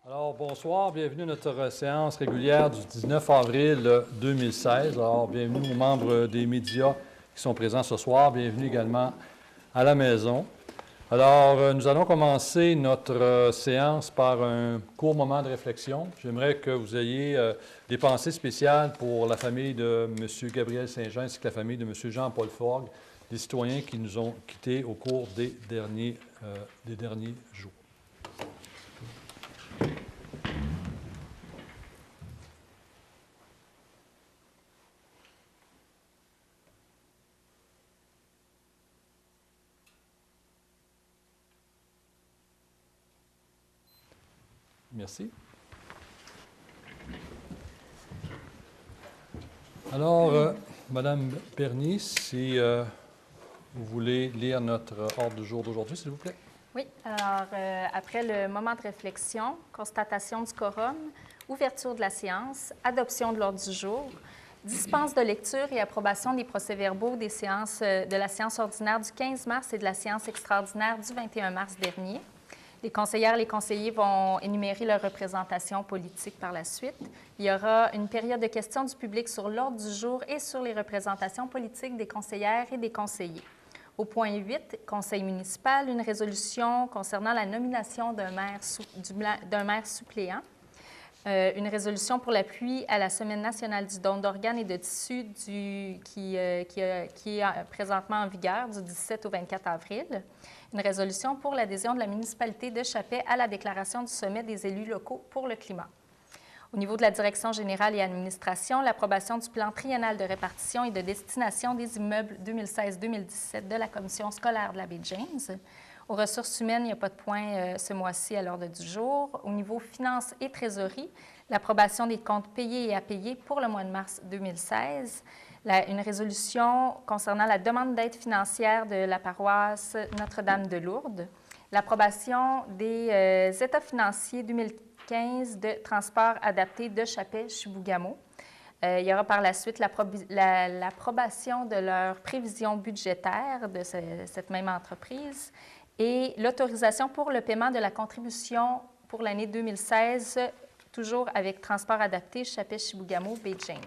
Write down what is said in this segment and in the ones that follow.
Alors, bonsoir, bienvenue à notre séance régulière du 19 avril 2016. Alors, bienvenue aux membres des médias qui sont présents ce soir. Bienvenue également à la maison. Alors, nous allons commencer notre séance par un court moment de réflexion. J'aimerais que vous ayez des pensées spéciales pour la famille de M. Gabriel Saint-Jean ainsi que la famille de M. Jean-Paul Forgue, des citoyens qui nous ont quittés au cours des derniers jours. Merci. Alors, Madame Bernier, si vous voulez lire notre ordre du jour d'aujourd'hui, s'il vous plaît. Oui. Alors, après le moment de réflexion, constatation du quorum, ouverture de la séance, adoption de l'ordre du jour, dispense de lecture et approbation des procès-verbaux des séances de la séance ordinaire du 15 mars et de la séance extraordinaire du 21 mars dernier. Les conseillères et les conseillers vont énumérer leur représentation politique par la suite. Il y aura une période de questions du public sur l'ordre du jour et sur les représentations politiques des conseillères et des conseillers. Au point 8, Conseil municipal, une résolution concernant la nomination d'un maire suppléant. Une résolution pour l'appui à la Semaine nationale du don d'organes et de tissus qui est présentement en vigueur du 17 au 24 avril. Une résolution pour l'adhésion de la municipalité de Chappais à la déclaration du sommet des élus locaux pour le climat. Au niveau de la direction générale et administration, l'approbation du plan triennal de répartition et de destination des immeubles 2016-2017 de la commission scolaire de la baie James. Aux ressources humaines, il n'y a pas de point ce mois-ci à l'ordre du jour. Au niveau finances et trésorerie, l'approbation des comptes payés et à payer pour le mois de mars 2016. Une résolution concernant la demande d'aide financière de la paroisse Notre-Dame de Lourdes. L'approbation des états financiers 2015 de transport adapté de Chappais-Chibougamau. Il y aura par la suite l'approbation de leurs prévisions budgétaires de cette même entreprise et l'autorisation pour le paiement de la contribution pour l'année 2016, toujours avec transport adapté Chappais-Chibougamau, baie James.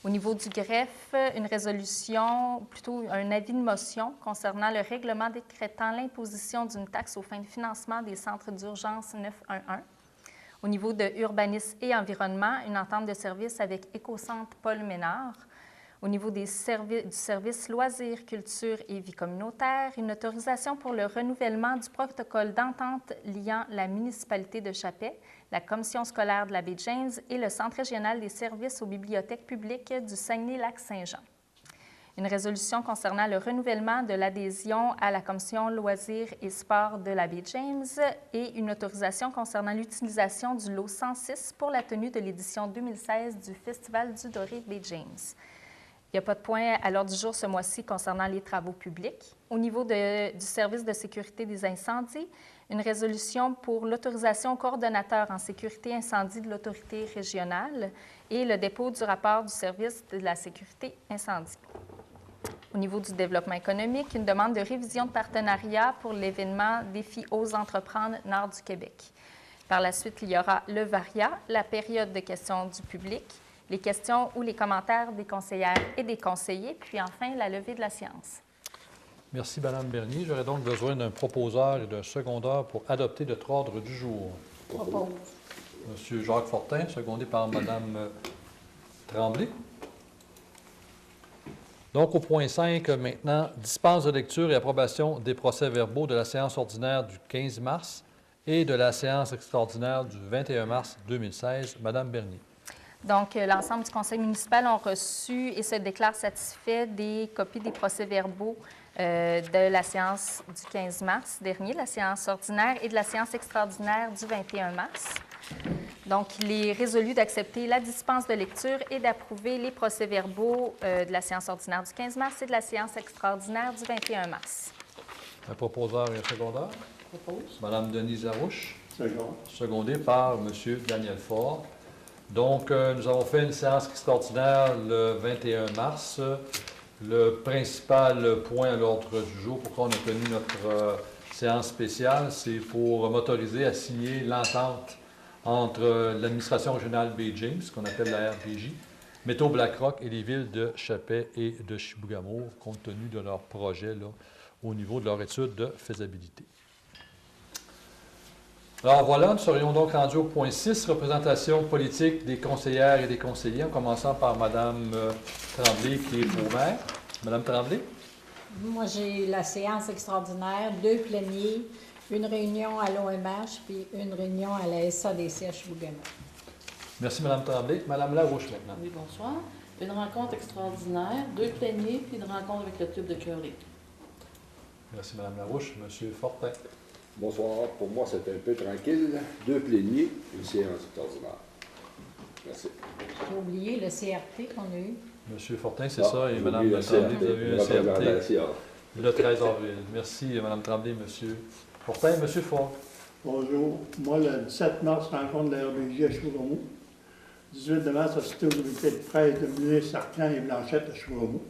Au niveau du greffe, une résolution, plutôt un avis de motion concernant le règlement décrétant l'imposition d'une taxe aux fins de financement des centres d'urgence 911. Au niveau de urbanisme et environnement, une entente de service avec Écocentre Paul Ménard. Au niveau du service loisirs, culture et vie communautaire, une autorisation pour le renouvellement du protocole d'entente liant la municipalité de Chappais, la commission scolaire de la baie James et le Centre régional des services aux bibliothèques publiques du Saguenay-Lac-Saint-Jean. Une résolution concernant le renouvellement de l'adhésion à la commission loisirs et sports de la baie James et une autorisation concernant l'utilisation du lot 106 pour la tenue de l'édition 2016 du Festival du Doré baie James. Il n'y a pas de point à l'ordre du jour ce mois-ci concernant les travaux publics. Au niveau du service de sécurité des incendies, une résolution pour l'autorisation au coordonnateur en sécurité incendie de l'autorité régionale et le dépôt du rapport du service de la sécurité incendie. Au niveau du développement économique, une demande de révision de partenariat pour l'événement Défi Ose entreprendre Nord du Québec. Par la suite, il y aura le VARIA, la période de questions du public, les questions ou les commentaires des conseillères et des conseillers, puis enfin la levée de la séance. Merci, Mme Bernier. J'aurais donc besoin d'un proposeur et d'un secondeur pour adopter notre ordre du jour. Propose. M. Jacques Fortin, secondé par Mme Tremblay. Donc, au point 5, maintenant, dispense de lecture et approbation des procès-verbaux de la séance ordinaire du 15 mars et de la séance extraordinaire du 21 mars 2016. Mme Bernier. Donc, l'ensemble du conseil municipal ont reçu et se déclarent satisfaits des copies des procès-verbaux de la séance du 15 mars dernier, la séance ordinaire, et de la séance extraordinaire du 21 mars. Donc, il est résolu d'accepter la dispense de lecture et d'approuver les procès-verbaux de la séance ordinaire du 15 mars et de la séance extraordinaire du 21 mars. Un proposeur et un secondeur. Propose. Mme Denise Larouche. Second. Secondé par M. Daniel Faure. Donc, nous avons fait une séance extraordinaire le 21 mars. Le principal point à l'ordre du jour, pourquoi on a tenu notre séance spéciale, c'est pour m'autoriser à signer l'entente entre l'administration régionale Bay James, qu'on appelle la RBJ, Métaux BlackRock et les villes de Chappais et de Chibougamau, compte tenu de leur projet là, au niveau de leur étude de faisabilité. Alors voilà, nous serions donc rendus au point 6, représentation politique des conseillères et des conseillers, en commençant par Mme Tremblay, qui est pour maire. Mme Tremblay? Moi, j'ai la séance extraordinaire, 2 pléniers, une réunion à l'OMH puis une réunion à la SADC à Chibougamau. Merci, Mme Tremblay. Mme Larouche, maintenant. Oui, bonsoir. Une rencontre extraordinaire, 2 pléniers, puis une rencontre avec le club de curling. Merci, Mme Larouche. M. Fortin. Bonsoir. Pour moi, c'est un peu tranquille. 2 pléniers, une séance extraordinaire. Merci. J'ai oublié le CRT qu'on a eu. M. Fortin, c'est ça, et Mme Tremblay, vous avez eu un CRT le 13 avril. Merci, Mme Tremblay, M. Fortin. M. Fort. Bonjour. Moi, le 17 mars, rencontre de la RBJ à Chibougamau. 18 mars, assisté au comité de presse de ministres Arcan et Blanchette à Chibougamau.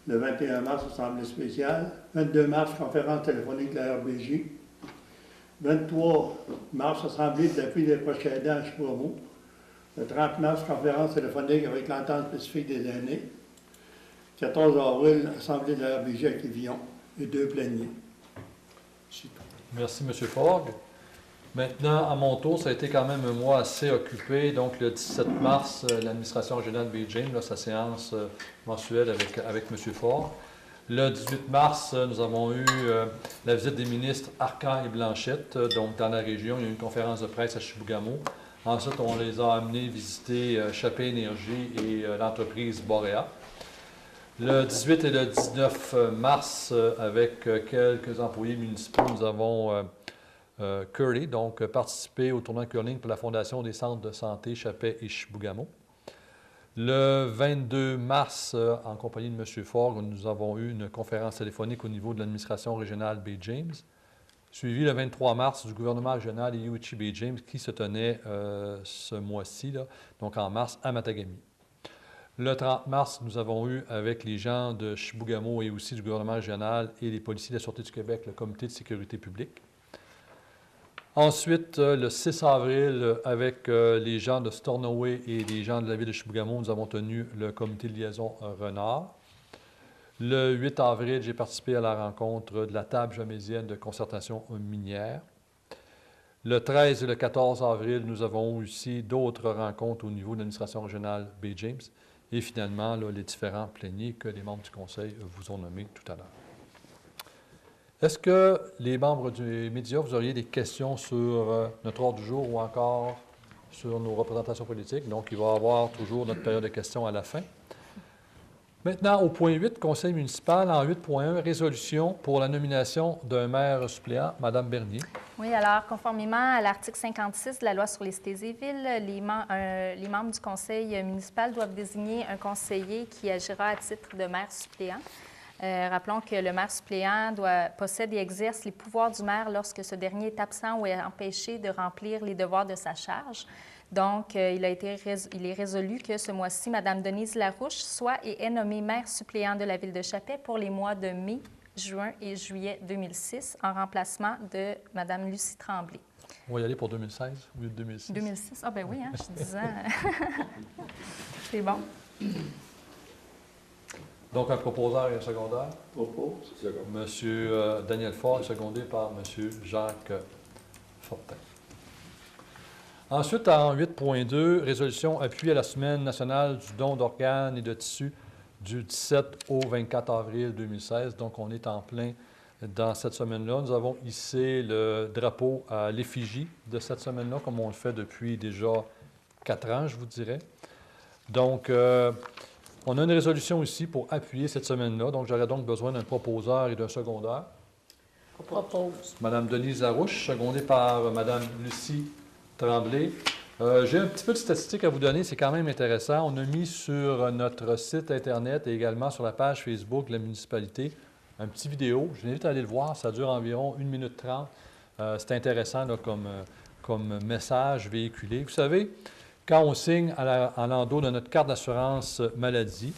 Le 21 mars, assemblée spéciale. 22 mars, conférence téléphonique de la RBJ. 23 mars, assemblée d'appui des proches aidants à Chibougamau. Le 30 mars, conférence téléphonique avec l'entente spécifique des aînés. 14 avril, assemblée de la RBJ à Quévillon et 2 pléniers. C'est tout. Merci, M. Fogg. Maintenant, à mon tour, ça a été quand même un mois assez occupé. Donc, le 17 mars, l'administration régionale Bay James, là, sa séance mensuelle avec M. Fogg. Le 18 mars, nous avons eu la visite des ministres Arcan et Blanchette. Donc, dans la région, il y a eu une conférence de presse à Chibougamau. Ensuite, on les a amenés visiter Chappais Énergie et l'entreprise Boréa. Le 18 et le 19 mars, avec quelques employés municipaux, nous avons curlé, donc participé au tournoi curling pour la Fondation des centres de santé Chappais et Chibougamau. Le 22 mars, en compagnie de M. Fogg, nous avons eu une conférence téléphonique au niveau de l'administration régionale Bay James, suivi le 23 mars du gouvernement régional et UHI Bay James qui se tenait ce mois-ci, donc en mars, à Matagami. Le 30 mars, nous avons eu avec les gens de Chibougamau et aussi du gouvernement régional et les policiers de la Sûreté du Québec le comité de sécurité publique. Ensuite, le 6 avril, avec les gens de Stornoway et les gens de la ville de Chibougamau, nous avons tenu le comité de liaison Renard. Le 8 avril, j'ai participé à la rencontre de la table jamésienne de concertation minière. Le 13 et le 14 avril, nous avons aussi d'autres rencontres au niveau de l'administration régionale Bay James. Et finalement, là, les différents pléniers que les membres du Conseil vous ont nommés tout à l'heure. Est-ce que les membres du média, vous auriez des questions sur notre ordre du jour ou encore sur nos représentations politiques? Donc, il va y avoir toujours notre période de questions à la fin. Maintenant, au point 8, Conseil municipal, en 8.1, résolution pour la nomination d'un maire suppléant, Mme Bernier. Oui, alors, conformément à l'article 56 de la loi sur les cités et villes, les membres du conseil municipal doivent désigner un conseiller qui agira à titre de maire suppléant. Rappelons que le maire suppléant possède et exerce les pouvoirs du maire lorsque ce dernier est absent ou est empêché de remplir les devoirs de sa charge. Donc, il est résolu que ce mois-ci, Mme Denise Larouche soit et est nommée maire suppléant de la ville de Chappais pour les mois de mai, juin et juillet 2006, en remplacement de Mme Lucie Tremblay. On va y aller pour 2016 ou 2006? 2006. Ah ben oui, hein, je suis 10 ans. C'est bon. Donc, un proposeur et un secondaire. Propose. M. Daniel Fort, secondé par M. Jacques Fortin. Ensuite, en 8.2, résolution appui à la Semaine nationale du don d'organes et de tissus du 17 au 24 avril 2016. Donc, on est en plein dans cette semaine-là. Nous avons hissé le drapeau à l'effigie de cette semaine-là, comme on le fait depuis déjà 4 ans, je vous dirais. Donc, on a une résolution ici pour appuyer cette semaine-là. Donc, j'aurais donc besoin d'un proposeur et d'un secondaire. Propose. Mme Denise Larouche, secondée par Mme Lucie Tremblay. J'ai un petit peu de statistiques à vous donner, c'est quand même intéressant. On a mis sur notre site Internet et également sur la page Facebook de la municipalité un petit vidéo. Je vous invite à aller le voir, ça dure environ 1 minute 30. C'est intéressant là, comme message véhiculé. Vous savez, quand on signe en l'endos de notre carte d'assurance maladie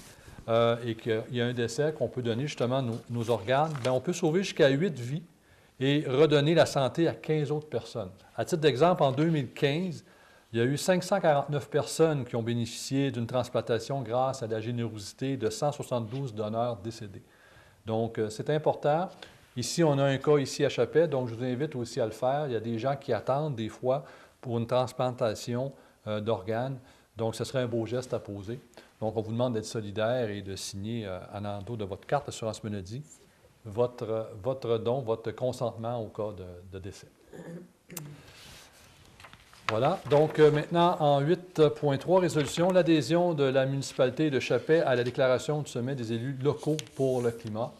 et qu'il y a un décès qu'on peut donner justement nos organes, bien, on peut sauver jusqu'à 8 vies et redonner la santé à 15 autres personnes. À titre d'exemple, en 2015, il y a eu 549 personnes qui ont bénéficié d'une transplantation grâce à la générosité de 172 donneurs décédés. Donc, c'est important. Ici, on a un cas ici à Chapet, donc je vous invite aussi à le faire. Il y a des gens qui attendent des fois pour une transplantation d'organes. Donc, ce serait un beau geste à poser. Donc, on vous demande d'être solidaire et de signer en endos de votre carte d'assurance maladie votre don, votre consentement au cas de décès. Voilà. Donc, maintenant, en 8.3, résolution, l'adhésion de la municipalité de Chapet à la déclaration du sommet des élus locaux pour le climat.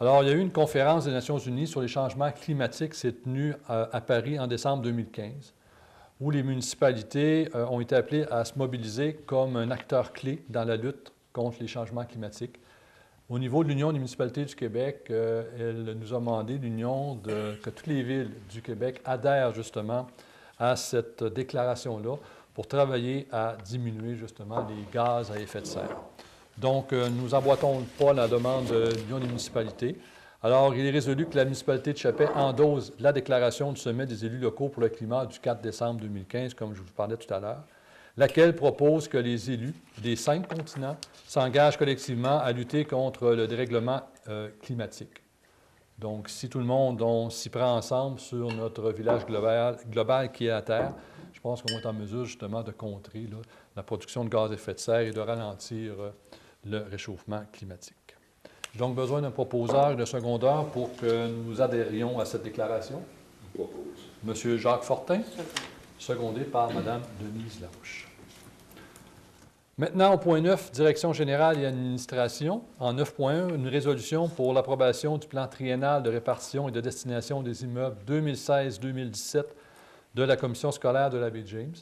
Alors, il y a eu une conférence des Nations unies sur les changements climatiques qui s'est tenue à Paris en décembre 2015, où les municipalités ont été appelées à se mobiliser comme un acteur clé dans la lutte contre les changements climatiques. Au niveau de l'Union des municipalités du Québec, elle nous a demandé, l'Union, que toutes les villes du Québec adhèrent justement à cette déclaration-là pour travailler à diminuer justement les gaz à effet de serre. Donc, nous n'emboîtons pas la demande de l'Union des municipalités. Alors, il est résolu que la municipalité de Chapet endosse la déclaration du sommet des élus locaux pour le climat du 4 décembre 2015, comme je vous parlais tout à l'heure, laquelle propose que les élus des 5 continents s'engagent collectivement à lutter contre le dérèglement climatique. Donc, si tout le monde s'y prend ensemble sur notre village global qui est à terre, je pense qu'on va être en mesure justement de contrer là, la production de gaz à effet de serre et de ralentir le réchauffement climatique. J'ai donc besoin d'un proposeur et d'un secondeur pour que nous adhérions à cette déclaration. Je propose. Monsieur Jacques Fortin, secondé par Mme Denise Larouche. Maintenant, au point 9, Direction générale et administration. En 9.1, une résolution pour l'approbation du plan triennal de répartition et de destination des immeubles 2016-2017 de la Commission scolaire de la baie James.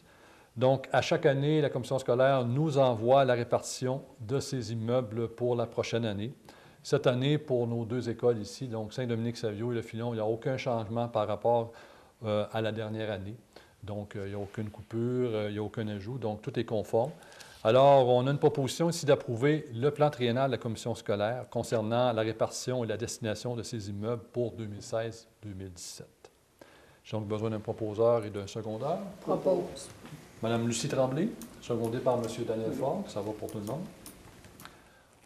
Donc, à chaque année, la Commission scolaire nous envoie la répartition de ces immeubles pour la prochaine année. Cette année, pour nos 2 écoles ici, donc Saint-Dominique-Savio et Le Filon, il n'y a aucun changement par rapport à la dernière année. Donc, il n'y a aucune coupure, il n'y a aucun ajout, donc tout est conforme. Alors, on a une proposition ici d'approuver le plan triennal de la Commission scolaire concernant la répartition et la destination de ces immeubles pour 2016-2017. J'ai donc besoin d'un proposeur et d'un secondeur. Propose. Mme Lucie Tremblay, secondée par M. Daniel Ford, ça va pour tout le monde.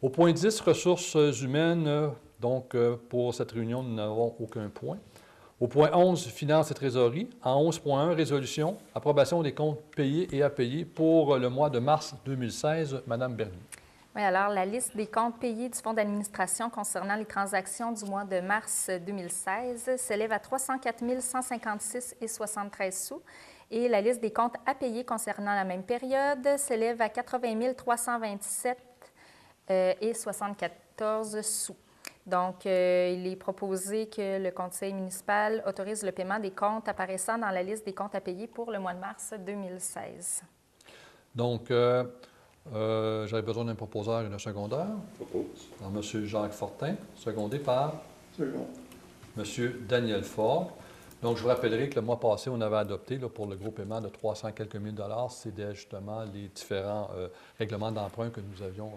Au point 10, ressources humaines, donc pour cette réunion, nous n'avons aucun point. Au point 11, finances et trésorerie. En 11.1, résolution, approbation des comptes payés et à payer pour le mois de mars 2016. Mme Bernier. Oui, alors la liste des comptes payés du Fonds d'administration concernant les transactions du mois de mars 2016 s'élève à 304 156,73 sous et la liste des comptes à payer concernant la même période s'élève à 80 327,74 sous. Donc, il est proposé que le conseil municipal autorise le paiement des comptes apparaissant dans la liste des comptes à payer pour le mois de mars 2016. Donc, j'avais besoin d'un proposeur et d'un secondeur. Propose. Alors, M. Jacques Fortin, secondé par Second. M. Daniel Ford. Donc, je vous rappellerai que le mois passé, on avait adopté là, pour le gros paiement de 300 quelques mille dollars, c'était justement les différents règlements d'emprunt que nous avions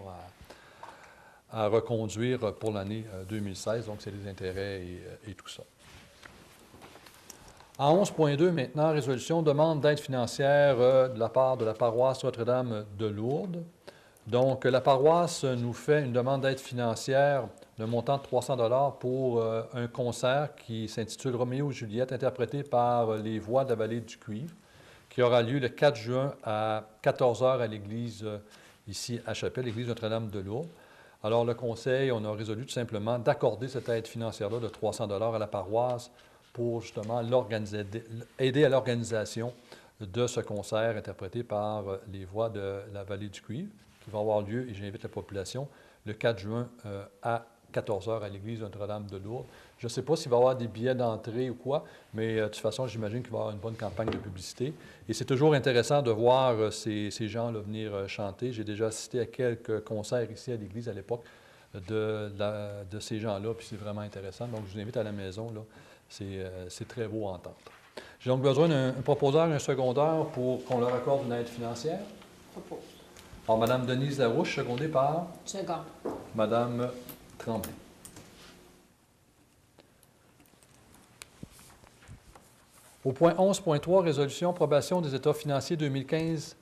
à reconduire pour l'année 2016. Donc, c'est les intérêts et tout ça. En 11.2, maintenant, résolution, demande d'aide financière de la part de la paroisse Notre-Dame de Lourdes. Donc, la paroisse nous fait une demande d'aide financière d'un montant de 300 $ pour un concert qui s'intitule Roméo et Juliette, interprété par les voix de la vallée du Cuivre, qui aura lieu le 4 juin à 14 h à l'église ici à Chapelle, l'église Notre-Dame de Lourdes. Alors, le conseil, on a résolu tout simplement d'accorder cette aide financière-là de 300 $ à la paroisse pour justement aider à l'organisation de ce concert interprété par les voix de la vallée du Cuivre, qui va avoir lieu, et j'invite la population, le 4 juin à 14 h à l'église Notre-Dame de Lourdes. Je ne sais pas s'il va y avoir des billets d'entrée ou quoi, mais de toute façon, j'imagine qu'il va y avoir une bonne campagne de publicité. Et c'est toujours intéressant de voir ces gens-là venir chanter. J'ai déjà assisté à quelques concerts ici à l'église à l'époque de ces gens-là, puis c'est vraiment intéressant. Donc, je vous invite à la maison, là. C'est très beau à entendre. J'ai donc besoin d'un proposeur et un secondeur pour qu'on leur accorde une aide financière. Propose. Alors, Mme Denise Larouche, secondée par Second. Mme Tremblay. Au point 11.3, résolution approbation des états financiers 2015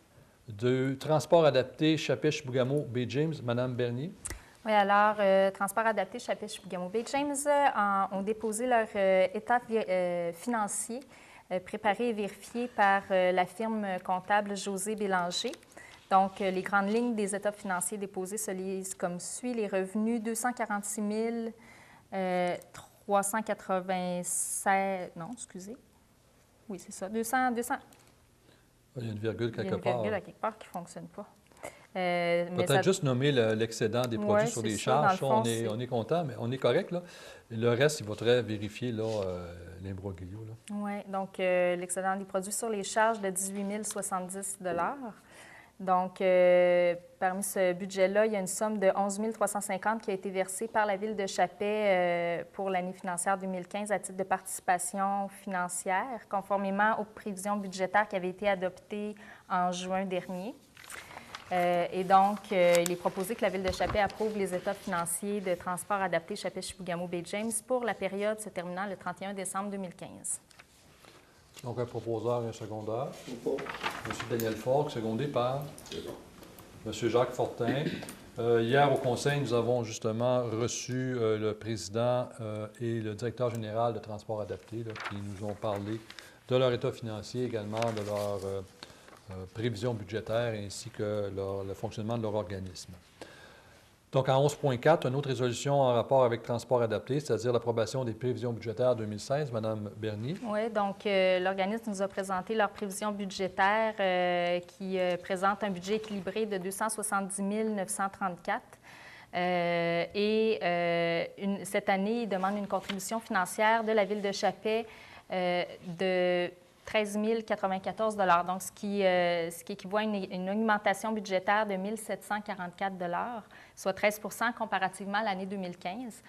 de transport adapté Chapet-Chibougamau Bay James. Madame Bernier. Oui, alors, Transport adapté Chapet-Chibougamau Bay James ont déposé leur état financier préparé et vérifié par la firme comptable José Bélanger. Donc, les grandes lignes des états financiers déposés se lisent comme suit. Les revenus, 246 396... Non, excusez. Oui, c'est ça. 200... Il y a une virgule quelque part. Il y a une virgule à quelque part qui ne fonctionne pas. Peut-être juste nommer l'excédent des produits sur les charges. Ça, on est content, mais on est correct, là. Le reste, il faudrait vérifier l'imbroglio. Oui, donc l'excédent des produits sur les charges de 18 070 $. Donc, parmi ce budget-là, il y a une somme de 11 350 qui a été versée par la Ville de Chapet pour l'année financière 2015 à titre de participation financière, conformément aux prévisions budgétaires qui avaient été adoptées en juin dernier. Et donc, il est proposé que la Ville de Chapet approuve les états financiers de transport adapté Chapet-Chibougamau Bay James pour la période se terminant le 31 décembre 2015. Donc, un proposeur et un secondaire. M. Daniel Faure, secondé par M. Jacques Fortin. Hier, au Conseil, nous avons justement reçu le président et le directeur général de Transport adapté là, qui nous ont parlé de leur état financier, également de leur prévisions budgétaires ainsi que le fonctionnement de leur organisme. Donc, en 11.4, une autre résolution en rapport avec transport adapté, c'est-à-dire l'approbation des prévisions budgétaires 2016. Madame Bernier. Oui, donc l'organisme nous a présenté leurs prévisions budgétaires qui présentent un budget équilibré de 270 934. Cette année, ils demandent une contribution financière de la Ville de Chapet de 13 094 $, donc ce qui équivaut à une augmentation budgétaire de 1 744 $, soit 13 comparativement à l'année 2015.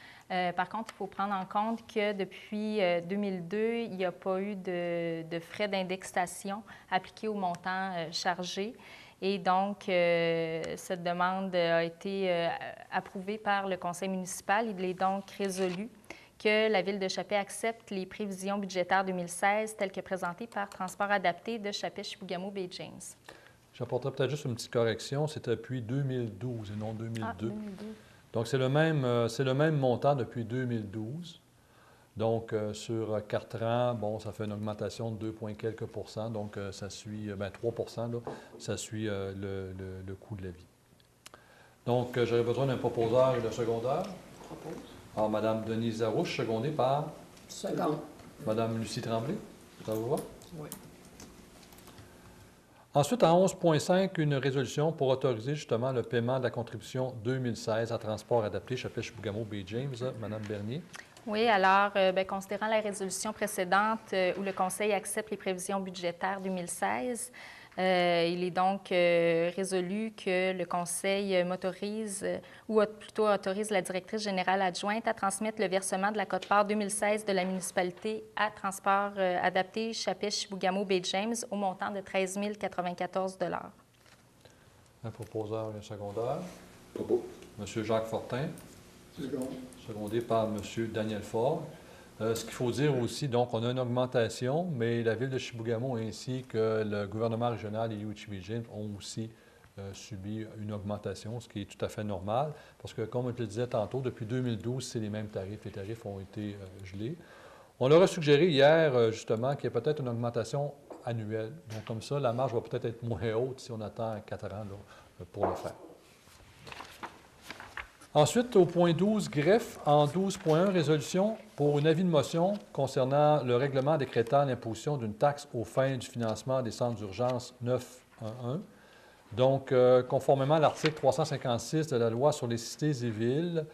Par contre, il faut prendre en compte que depuis 2002, il n'y a pas eu de frais d'indexation appliqués au montant chargé. Et donc, cette demande a été approuvée par le conseil municipal. Il est donc résolu que la Ville de Chapet accepte les prévisions budgétaires 2016 telles que présentées par Transport adapté de Chapet-Chibougamau Bay James. J'apporterai peut-être juste une petite correction. C'est depuis 2012 et non 2002. Ah, 2012. Donc, c'est le même montant depuis 2012. Donc, sur 4 ans, bon, ça fait une augmentation de 2 quelques %. Donc, ça suit, 3 %, là, ça suit le coût de la vie. Donc, j'aurais besoin d'un proposeur et d'un secondaire. Alors, Mme Denise Zarouche, secondée par? Second. Mme Lucie Tremblay, ça vous va? Oui. Ensuite, en 11.5, une résolution pour autoriser justement le paiement de la contribution 2016 à transport adapté Chapet-Chibougamau Bay James. Mme Bernier. Oui, alors, considérant la résolution précédente où le Conseil accepte les prévisions budgétaires 2016, il est donc résolu que le Conseil m'autorise, ou plutôt autorise la directrice générale adjointe à transmettre le versement de la quote-part 2016 de la municipalité à transport adapté Chapet-Chibougamau Bay James au montant de 13 094 $. Un proposeur et un secondaire. Propos. M. Jacques Fortin. Second. Secondé par M. Daniel Faure. Ce qu'il faut dire aussi, donc, on a une augmentation, mais la Ville de Chibougamau ainsi que le gouvernement régional et UHBG ont aussi subi une augmentation, ce qui est tout à fait normal, parce que, comme je le disais tantôt, depuis 2012, c'est les mêmes tarifs. Les tarifs ont été gelés. On leur a suggéré hier, justement, qu'il y ait peut-être une augmentation annuelle. Donc, comme ça, la marge va peut-être être moins haute si on attend 4 ans là, pour le faire. Ensuite, au point 12, greffe, en 12.1, résolution pour un avis de motion concernant le règlement décrétant l'imposition d'une taxe aux fins du financement des centres d'urgence 911. Donc, conformément à l'article 356 de la Loi sur les cités et villes,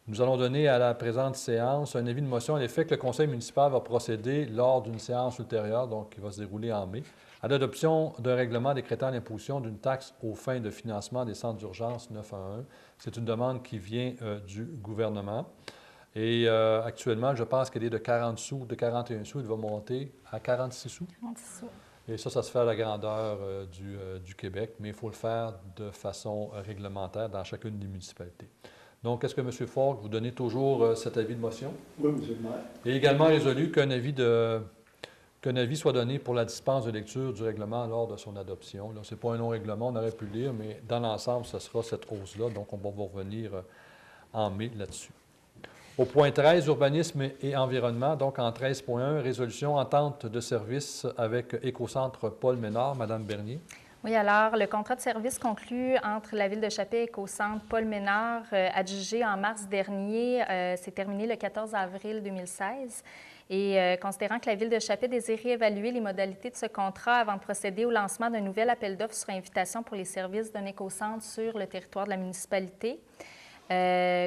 nous allons donner à la présente séance un avis de motion à l'effet que le conseil municipal va procéder lors d'une séance ultérieure, donc qui va se dérouler en mai, à l'adoption d'un règlement décrétant l'imposition d'une taxe aux fins de financement des centres d'urgence 911. C'est une demande qui vient du gouvernement. Et actuellement, je pense qu'elle est de 40 sous, de 41 sous, elle va monter à 46 sous. 46 sous. Et ça se fait à la grandeur du Québec, mais il faut le faire de façon réglementaire dans chacune des municipalités. Donc, est-ce que M. Faure, vous donnez toujours cet avis de motion? Oui, M. le maire. Et également résolu qu'un avis qu'un avis soit donné pour la dispense de lecture du règlement lors de son adoption. Ce n'est pas un long règlement, on aurait pu le lire, mais dans l'ensemble, ce sera cette hausse-là. Donc, on va vous revenir en mai là-dessus. Au point 13, urbanisme et environnement, donc en 13.1, résolution entente de service avec Écocentre Paul Ménard. Madame Bernier. Oui, alors, le contrat de service conclu entre la Ville de Chappé et Écocentre Paul Ménard, adjugé en mars dernier, s'est terminé le 14 avril 2016. Et considérant que la Ville de Chappé désirait évaluer les modalités de ce contrat avant de procéder au lancement d'un nouvel appel d'offres sur invitation pour les services d'un écocentre sur le territoire de la municipalité.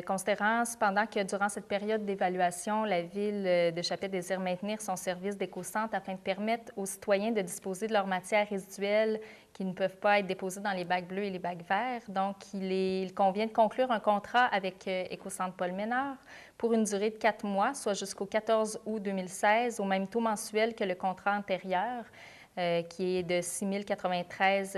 Considérant cependant que durant cette période d'évaluation, la Ville de Chappé désire maintenir son service d'écocentre afin de permettre aux citoyens de disposer de leurs matières résiduelles qui ne peuvent pas être déposées dans les bacs bleus et les bacs verts. Donc, il convient de conclure un contrat avec Écocentre Paul Ménard pour une durée de 4 mois, soit jusqu'au 14 août 2016, au même taux mensuel que le contrat antérieur, qui est de 6 093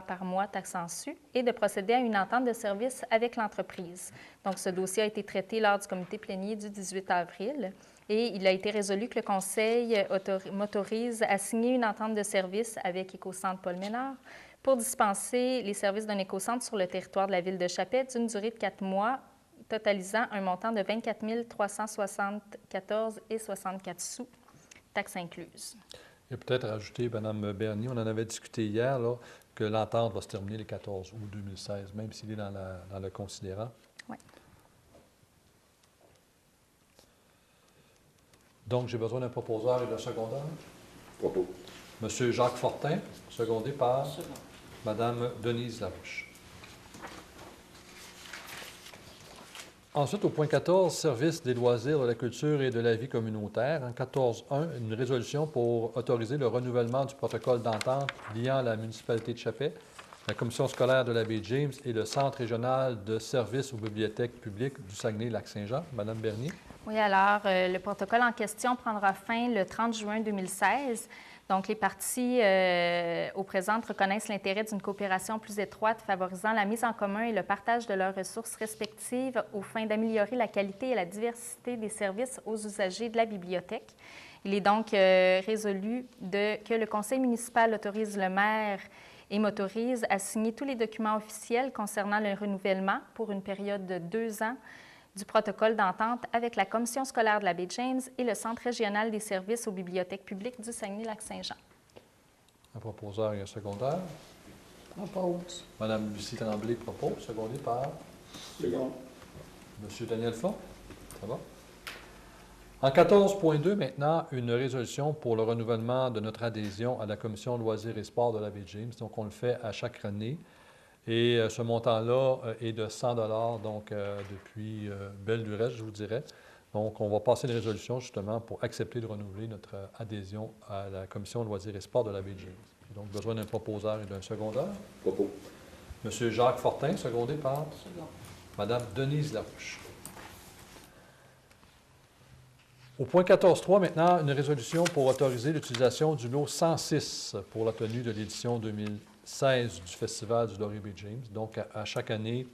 par mois, taxes en su, et de procéder à une entente de service avec l'entreprise. Donc, ce dossier a été traité lors du comité plénier du 18 avril et il a été résolu que le Conseil m'autorise à signer une entente de service avec Écocentre Paul Ménard pour dispenser les services d'un écocentre sur le territoire de la Ville de Chappé d'une durée de 4 mois, totalisant un montant de 24 374,64 sous, taxes incluses. Et peut-être rajouter, Mme Bernier, on en avait discuté hier, là, que l'entente va se terminer le 14 août 2016, même s'il est dans le considérant. Oui. Donc, j'ai besoin d'un proposeur et d'un secondaire. Propos. Monsieur Jacques Fortin, secondé par Second. Mme Denise Larouche. Ensuite, au point 14, service des loisirs, de la culture et de la vie communautaire. En 14.1, une résolution pour autoriser le renouvellement du protocole d'entente liant la municipalité de Chappé, la commission scolaire de la baie James et le Centre régional de services aux bibliothèques publiques du Saguenay-Lac-Saint-Jean. Madame Bernier. Oui, alors, le protocole en question prendra fin le 30 juin 2016. Donc, les parties au présent reconnaissent l'intérêt d'une coopération plus étroite favorisant la mise en commun et le partage de leurs ressources respectives aux fins d'améliorer la qualité et la diversité des services aux usagers de la bibliothèque. Il est donc résolu que le conseil municipal autorise le maire et m'autorise à signer tous les documents officiels concernant le renouvellement pour une période de 2 ans du protocole d'entente avec la commission scolaire de la baie James et le Centre régional des services aux bibliothèques publiques du Saguenay-Lac-Saint-Jean. Un proposeur et un secondaire. Propose. Mme Lucie Tremblay propose, secondé par Second. M. Daniel Font. Ça va? En 14.2, maintenant, une résolution pour le renouvellement de notre adhésion à la Commission loisirs et sports de la baie James. Donc, on le fait à chaque année. Et ce montant-là est de 100 $, donc depuis belle lurette, je vous dirais. Donc, on va passer une résolution justement pour accepter de renouveler notre adhésion à la Commission loisirs et sports de la baie James. Donc, besoin d'un proposeur et d'un secondaire. Propos. M. Jacques Fortin, secondé par Second. Mme Denise Larouche. Au point 14.3, maintenant, une résolution pour autoriser l'utilisation du lot 106 pour la tenue de l'édition 2016 du Festival du Laurier Baie James. Donc, à chaque année,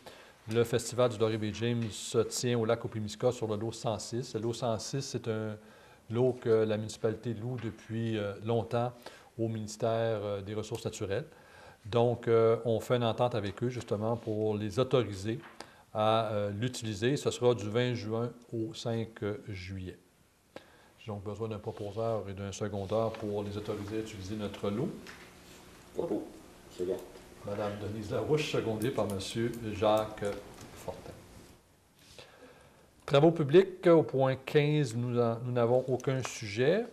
le Festival du Laurier Baie James se tient au lac Opimiska sur le lot 106. Le lot 106, c'est un lot que la municipalité loue depuis longtemps au ministère des Ressources naturelles. Donc, on fait une entente avec eux, justement, pour les autoriser à l'utiliser. Ce sera du 20 juin au 5 juillet. J'ai donc besoin d'un proposeur et d'un secondaire pour les autoriser à utiliser notre lot. Propos. Second. Madame Denise Larouche, secondée par M. Jacques Fortin. Travaux publics, au point 15, nous n'avons aucun sujet.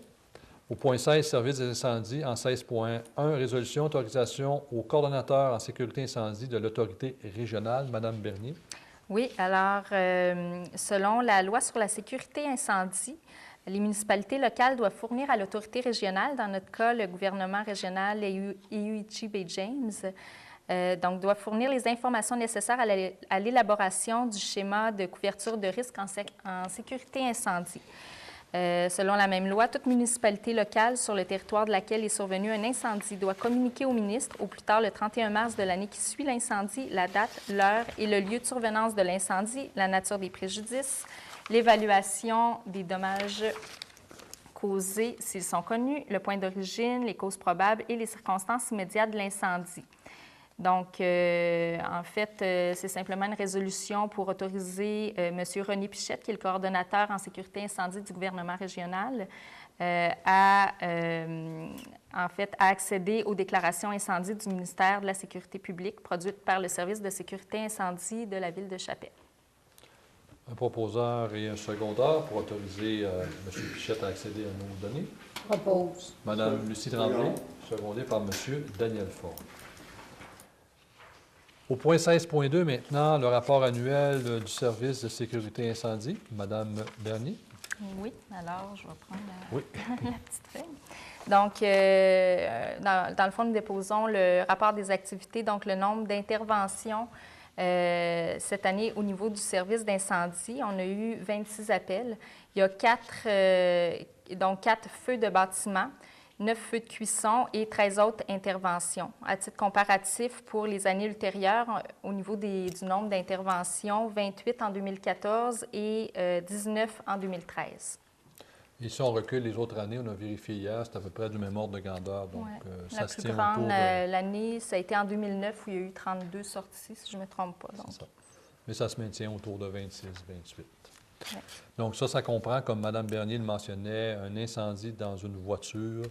Au point 16, service des incendies, en 16.1, résolution, autorisation au coordonnateur en sécurité incendie de l'autorité régionale. Madame Bernier. Oui, alors, selon la loi sur la sécurité incendie, les municipalités locales doivent fournir à l'autorité régionale, dans notre cas, le gouvernement régional et UIG Baie James, donc doivent fournir les informations nécessaires à l'élaboration du schéma de couverture de risque en sécurité incendie. Selon la même loi, toute municipalité locale sur le territoire de laquelle est survenu un incendie doit communiquer au ministre au plus tard le 31 mars de l'année qui suit l'incendie, la date, l'heure et le lieu de survenance de l'incendie, la nature des préjudices, l'évaluation des dommages causés s'ils sont connus, le point d'origine, les causes probables et les circonstances immédiates de l'incendie. Donc, en fait, c'est simplement une résolution pour autoriser M. René Pichette, qui est le coordonnateur en sécurité incendie du gouvernement régional, à accéder aux déclarations incendie du ministère de la Sécurité publique produites par le service de sécurité incendie de la ville de Chapelle. Un proposeur et un secondeur pour autoriser M. Pichette à accéder à nos données. Propose. Mme Lucie Tremblay, secondée par M. Daniel Fort. Au point 16.2 maintenant, le rapport annuel du service de sécurité incendie. Mme Bernier. Oui, alors je vais prendre Oui. la petite feuille. Donc, dans le fond, nous déposons le rapport des activités, donc le nombre d'interventions cette année au niveau du service d'incendie. On a eu 26 appels. Il y a 4 feux de bâtiment, 9 feux de cuisson et 13 autres interventions. À titre comparatif, pour les années ultérieures, au niveau du nombre d'interventions, 28 en 2014 et 19 en 2013. Et si on recule les autres années, on a vérifié hier, c'est à peu près du même ordre de grandeur. Donc, ça La se plus tient grande autour de... l'année, ça a été en 2009 où il y a eu 32 sorties, si je ne me trompe pas. Donc. C'est ça. Mais ça se maintient autour de 26, 28. Ouais. Donc ça comprend, comme Mme Bernier le mentionnait, un incendie dans une voiture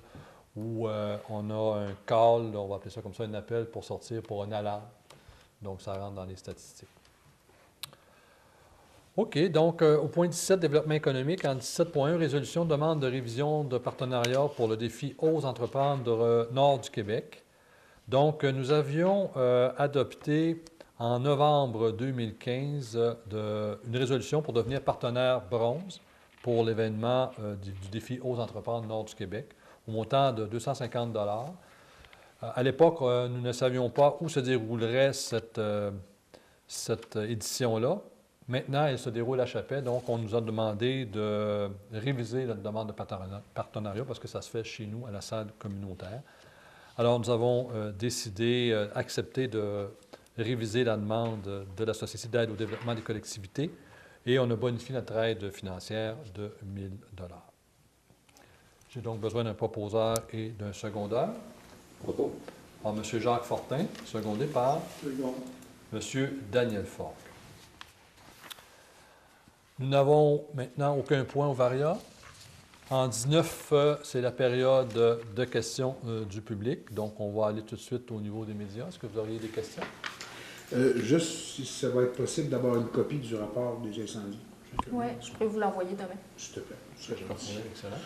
où on a un call, on va appeler ça comme ça, un appel pour sortir pour une alarme. Donc, ça rentre dans les statistiques. OK. Donc, au point 17, développement économique, en 17.1, résolution demande de révision de partenariat pour le défi Ose entreprendre nord du Québec. Donc, nous avions adopté en novembre 2015 une résolution pour devenir partenaire bronze pour l'événement du défi Ose entreprendre nord du Québec, au montant de 250 $. À l'époque, nous ne savions pas où se déroulerait cette édition-là. Maintenant, elle se déroule à Chapelle, donc on nous a demandé de réviser notre demande de partenariat parce que ça se fait chez nous, à la salle communautaire. Alors, nous avons accepté de réviser la demande de la Société d'aide au développement des collectivités et on a bonifié notre aide financière de 1 000 $. J'ai donc besoin d'un proposeur et d'un secondeur. Propos. Alors, M. Jacques Fortin, secondé par Second. M. Daniel Fort. Nous n'avons maintenant aucun point au VARIA. En 19, c'est la période de questions du public. Donc, on va aller tout de suite au niveau des médias. Est-ce que vous auriez des questions? Juste si ça va être possible d'avoir une copie du rapport des incendies. Oui, je peux vous l'envoyer demain. S'il te plaît, ce serait gentil. Excellent.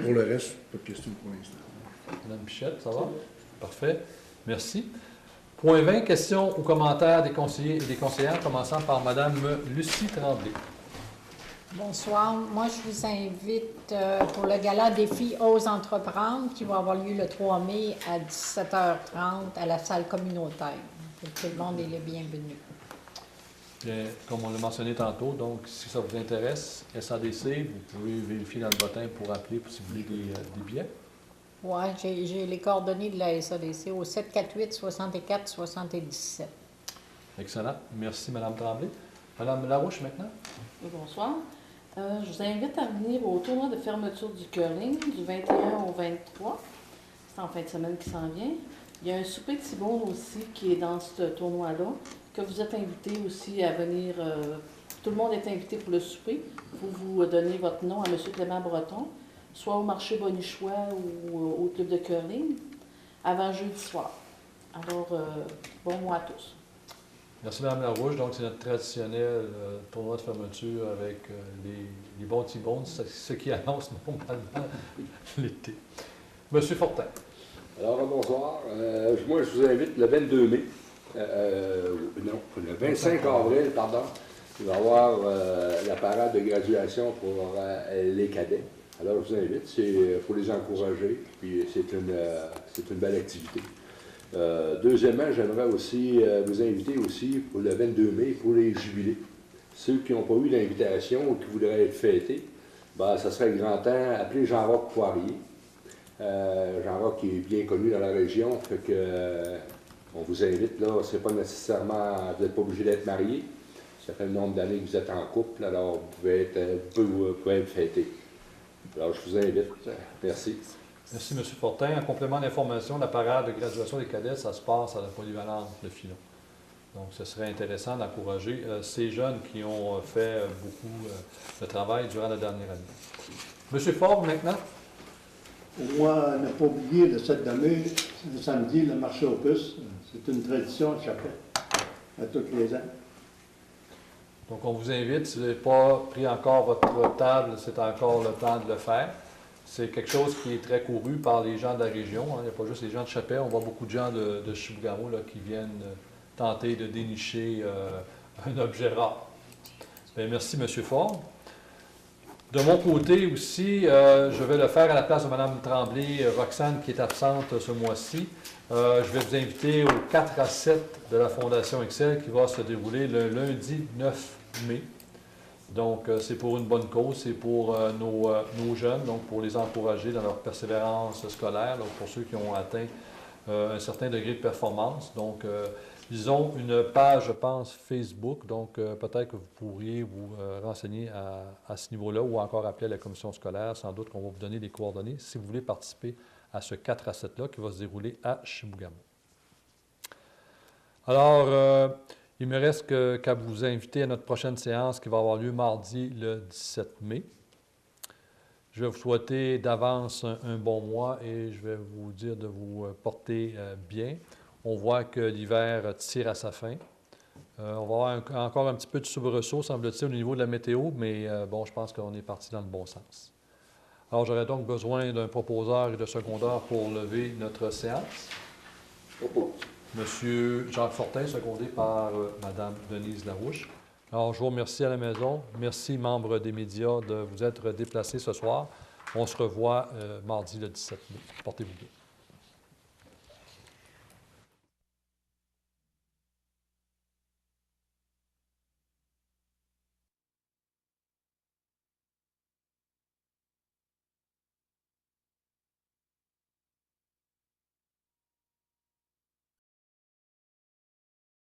Pour le reste, pas de questions pour l'instant. Mme Pichette, ça va? Parfait. Merci. Point 20, questions ou commentaires des conseillers et des conseillères, commençant par Mme Lucie Tremblay. Bonsoir. Moi, je vous invite pour le gala Défi Ose entreprendre qui va avoir lieu le 3 mai à 17h30 à la salle communautaire. Donc, tout le monde est le bienvenu. Bien, comme on l'a mentionné tantôt, donc si ça vous intéresse, SADC, vous pouvez vérifier dans le bottin pour appeler si vous voulez des billets. Oui, j'ai les coordonnées de la SADC au 748-64-77. Excellent. Merci, Mme Tremblay. Mme Larouche, maintenant. Bonsoir. Je vous invite à venir au tournoi de fermeture du curling du 21 au 23. C'est en fin de semaine qui s'en vient. Il y a un souper de Cibourne aussi qui est dans ce tournoi-là, que vous êtes invité aussi à venir. Tout le monde est invité pour le souper. Vous donnez votre nom à M. Clément Breton, soit au marché Bonichois ou au club de curling, avant jeudi soir. Alors, bon mois à tous. Merci, Mme Larouche. Donc, c'est notre traditionnel tournoi de fermeture avec les bons petits bons, ce qui annonce normalement l'été. M. Fortin. Alors, bonsoir. Moi, je vous invite le 22 mai, non, le 25 avril, pardon. Il va y avoir la parade de graduation pour les cadets. Alors, je vous invite, c'est pour les encourager, puis c'est une belle activité. Deuxièmement, j'aimerais aussi vous inviter aussi pour le 22 mai pour les jubilés. Ceux qui n'ont pas eu d'invitation ou qui voudraient être fêtés, ben, ça serait le grand temps. Appelez Jean-Roch Poirier. Jean-Roch qui est bien connu dans la région, fait que on vous invite là, c'est pas nécessairement, vous n'êtes pas obligé d'être marié. Ça fait le nombre d'années que vous êtes en couple, alors vous pouvez être fêté. Alors, je vous invite. Merci. Merci, M. Fortin. En complément d'information, la parade de graduation des cadets, ça se passe à la polyvalente de Filon. Donc, ce serait intéressant d'encourager ces jeunes qui ont fait beaucoup de travail durant la dernière année. M. Ford, maintenant. Pour moi, ne pas oublier le 7 mai, le samedi, le marché aux puces. C'est une tradition à chaque à tous les ans. Donc, on vous invite, si vous n'avez pas pris encore votre table, c'est encore le temps de le faire. C'est quelque chose qui est très couru par les gens de la région. Hein. Il n'y a pas juste les gens de Chapelle, on voit beaucoup de gens de Chibougamau là, qui viennent tenter de dénicher un objet rare. Bien, merci, M. Ford. De mon côté aussi, je vais le faire à la place de Mme Tremblay, Roxane, qui est absente ce mois-ci. Je vais vous inviter au 4 à 7 de la Fondation Excel qui va se dérouler le lundi 9 mai. Donc, c'est pour une bonne cause, c'est pour nos jeunes, donc pour les encourager dans leur persévérance scolaire, donc pour ceux qui ont atteint un certain degré de performance. Donc, ils ont une page, je pense, Facebook, donc peut-être que vous pourriez vous renseigner à ce niveau-là ou encore appeler à la commission scolaire. Sans doute qu'on va vous donner les coordonnées si vous voulez participer à ce 4 à 7-là qui va se dérouler à Chibougamau. Alors, il me reste qu'à vous inviter à notre prochaine séance qui va avoir lieu mardi le 17 mai. Je vais vous souhaiter d'avance un bon mois et je vais vous dire de vous porter bien. On voit que l'hiver tire à sa fin. On va avoir encore un petit peu de soubresaut, semble-t-il, au niveau de la météo, mais bon, je pense qu'on est parti dans le bon sens. Alors, j'aurais donc besoin d'un proposeur et de secondeur pour lever notre séance. Monsieur Jacques Fortin, secondé par Mme Denise Larouche. Alors, je vous remercie à la maison. Merci, membres des médias, de vous être déplacés ce soir. On se revoit mardi le 17 mai. Portez-vous bien.